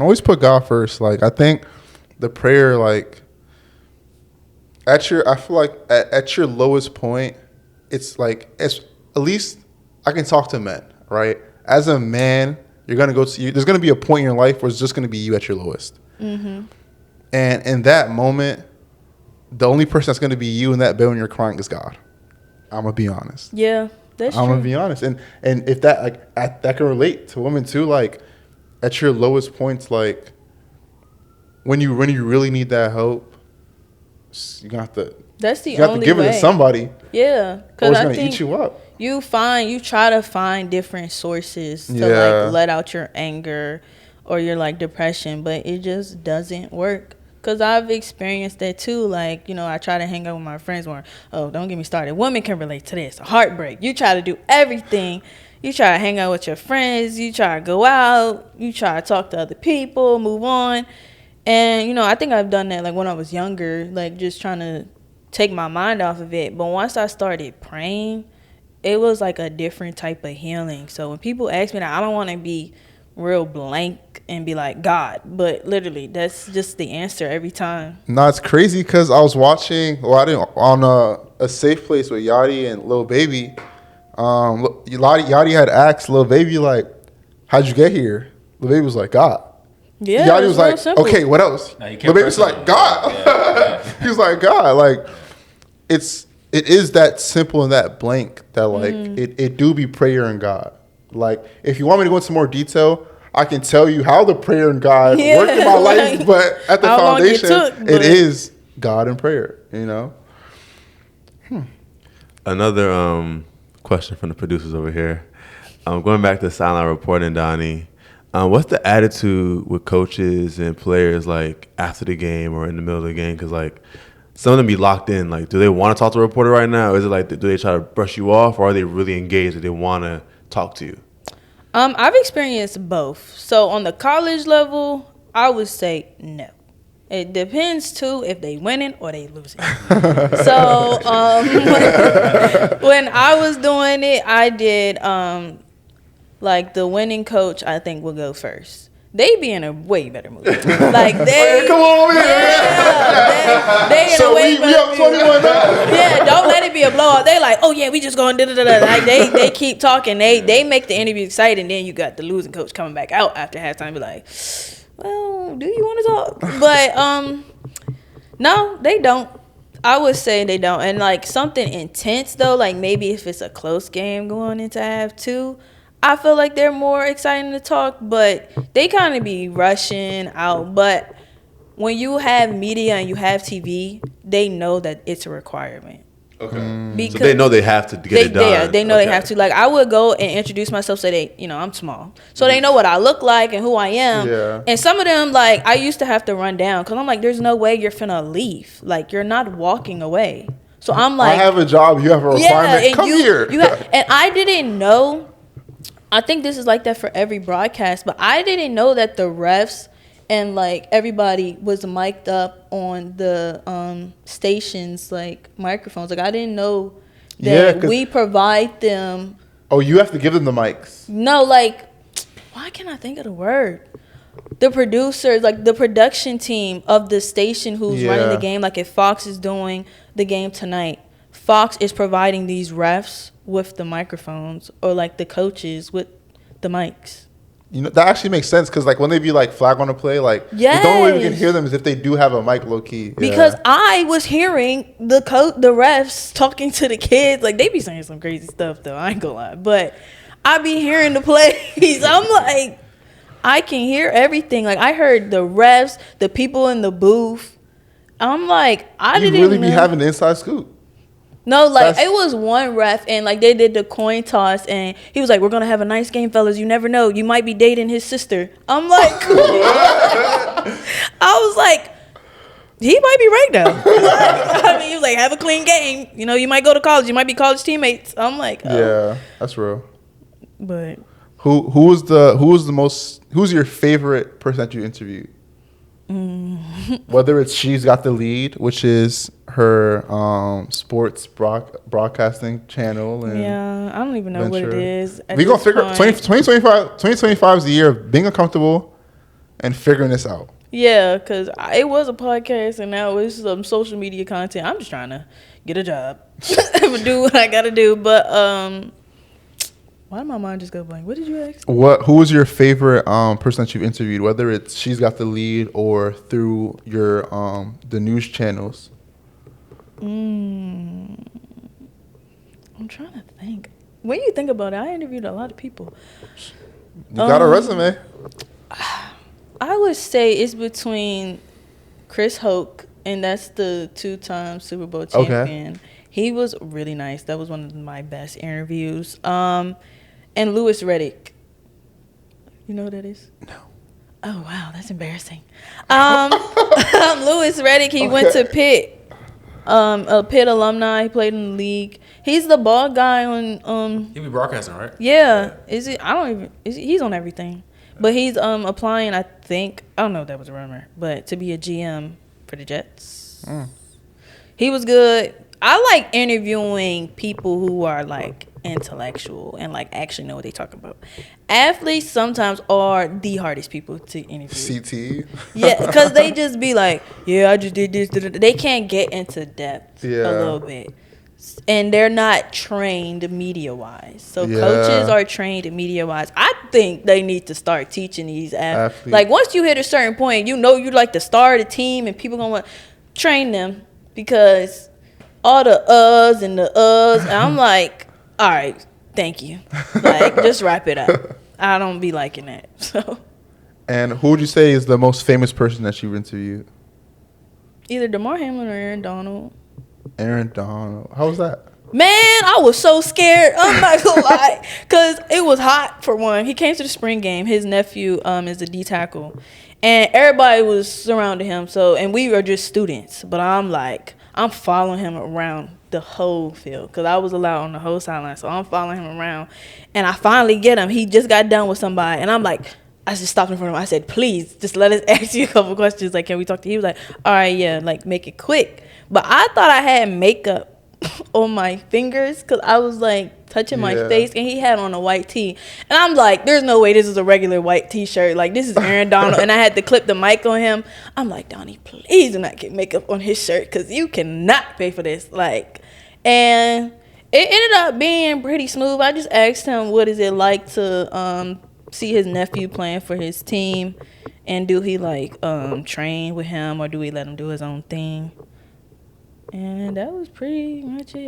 Always put God first. Like, I think the prayer, like, I feel like at your lowest point, it's like, at least I can talk to men, right? As a man, you're going to there's going to be a point in your life where it's just going to be you at your lowest. Mm-hmm. And in that moment, the only person that's going to be you in that bed when you're crying is God. I'm going to be honest. Yeah, that's true. I'm going to be honest. And if that, like, that can relate to women too, like, at your lowest points, like, when you really need that hope, you have to. That's the you have only to give way. it to somebody. Yeah, because it's gonna eat you up. You try to find different sources to like let out your anger or your like depression, but it just doesn't work. Cause I've experienced that too. Like, you know, I try to hang out with my friends more. Oh, don't get me started. Women can relate to this. A heartbreak. You try to do everything. You try to hang out with your friends. You try to go out. You try to talk to other people. Move on. And, you know, I think I've done that like when I was younger, like just trying to take my mind off of it. But once I started praying, it was like a different type of healing. So when people ask me that, I don't want to be real blank and be like God, but literally that's just the answer every time. No, it's crazy because I was watching on a Safe Place with Yachty and Lil Baby. Yachty had asked Lil Baby, like, how'd you get here? Lil Baby was like, God. Yeah, Yachty was like, simple. Okay, what else? No, Lil Baby was like, God. Yeah. He was like, God. Like, it is that simple and that blank that, like, it do be prayer and God. Like, if you want me to go into more detail, I can tell you how the prayer and God worked in my life, but at the foundation, it is God and prayer, you know? Another question from the producers over here. Going back to sideline reporting, Donnie, what's the attitude with coaches and players, like, after the game or in the middle of the game? Because, like, some of them be locked in. Like, do they want to talk to a reporter right now? Or is it like, do they try to brush you off? Or are they really engaged? Do they want to talk to you? I've experienced both. So on the college level, I would say no. It depends too if they winning or they losing. So when I was doing it, I did like the winning coach. I think will go first. They be in a way better mood. Like they, come on, man. Yeah, they in so a way we better up 21 now. Yeah, don't let it be a blowout. They like, oh yeah, we just going da-da-da-da. Like they keep talking. They make the interview exciting. Then you got the losing coach coming back out after halftime. Be like, well, do you want to talk? But no, they don't. I would say they don't. And like something intense though, like maybe if it's a close game going into half two, I feel like they're more exciting to talk, but they kind of be rushing out. But when you have media and you have TV, they know that it's a requirement. Okay. Because so they know they have to get it done. Yeah, they know they have to. Like, I would go and introduce myself so they, you know, I'm small. So they know what I look like and who I am. Yeah. And some of them, like, I used to have to run down because I'm like, there's no way you're finna leave. Like, you're not walking away. So I'm like, I have a job. You have a requirement. And Come here. And I didn't know. I think this is like that for every broadcast, but I didn't know that the refs and like everybody was mic'd up on the stations, like microphones. Like I didn't know that we provide them. Oh, you have to give them the mics. No, like, why can't I think of the word? The producers, like the production team of the station who's running the game. Like if Fox is doing the game tonight, Fox is providing these refs with the microphones, or like the coaches with the mics. You know, that actually makes sense because like when they be like flag on a play, like the only way we can hear them is if they do have a mic low key. Because I was hearing the refs talking to the kids, like they be saying some crazy stuff though. I ain't gonna lie, but I be hearing the plays. I'm like, I can hear everything. Like I heard the refs, the people in the booth. I'm like, I didn't really be having the inside scoop. No, like it was one ref and like they did the coin toss and he was like, we're gonna have a nice game, fellas. You never know, you might be dating his sister. I'm like, I was like, he might be right now. I mean, he was like, have a clean game. You know, you might go to college. You might be college teammates. I'm like, oh. Yeah, that's real. But who's your favorite person that you interviewed? Whether it's She's Got the Lead, which is her sports broadcasting channel, and I don't even know what it is. We gonna figure 2025 is the year of being uncomfortable and figuring this out. Yeah, because it was a podcast and now it's some social media content. I'm just trying to get a job. Do what I got to do. But why did my mind just go blank? What did you ask? Who was your favorite person that you've interviewed, whether it's She's Got the Lead or through your the news channels? I'm trying to think. When you think about it, I interviewed a lot of people. You got a resume. I would say it's between Chris Hoke, and that's the 2-time Super Bowl champion. Okay. He was really nice. That was one of my best interviews. And Louis Riddick. You know who that is? No. Oh, wow. That's embarrassing. Louis Riddick, he went to Pitt. A Pitt alumni. He played in the league. He's the bald guy on... He be broadcasting, right? Yeah. Is it? I don't even... He's on everything. But he's applying, I think, I don't know if that was a rumor, but to be a GM for the Jets. He was good. I like interviewing people who are like intellectual and like actually know what they talk about. Athletes sometimes are the hardest people to interview. CT? Yeah, because they just be like, yeah, I just did this. They can't get into depth a little bit. And they're not trained media-wise. So coaches are trained media-wise. I think they need to start teaching these athletes. Like, once you hit a certain point, you know you're like the star of the team, and people going to want to train them because all the uhs and the uhs. And I'm like, all right, thank you. Like, just wrap it up. I don't be liking that. So. And who would you say is the most famous person that you've interviewed? Either DeMar Hamlin or Aaron Donald. Aaron Donald. How was that? Man, I was so scared. I'm not gonna lie, because it was hot for one. He came to the spring game. His nephew is a D tackle, and everybody was surrounding him. So, and we were just students. But I'm following him around the whole field because I was allowed on the whole sideline. So I'm following him around, and I finally get him. He just got done with somebody, and I'm like, I just stopped in front of him. I said, please, just let us ask you a couple questions. Like, can we talk to you? He was like, all right, yeah, like, make it quick. But I thought I had makeup on my fingers because I was, like, touching my face, and he had on a white tee. And I'm like, there's no way this is a regular white T-shirt. Like, this is Aaron Donald. And I had to clip the mic on him. I'm like, Donnie, please do not get makeup on his shirt because you cannot pay for this. Like, and it ended up being pretty smooth. I just asked him, what is it like to see his nephew playing for his team, and do he like train with him, or do we let him do his own thing? And that was pretty much it.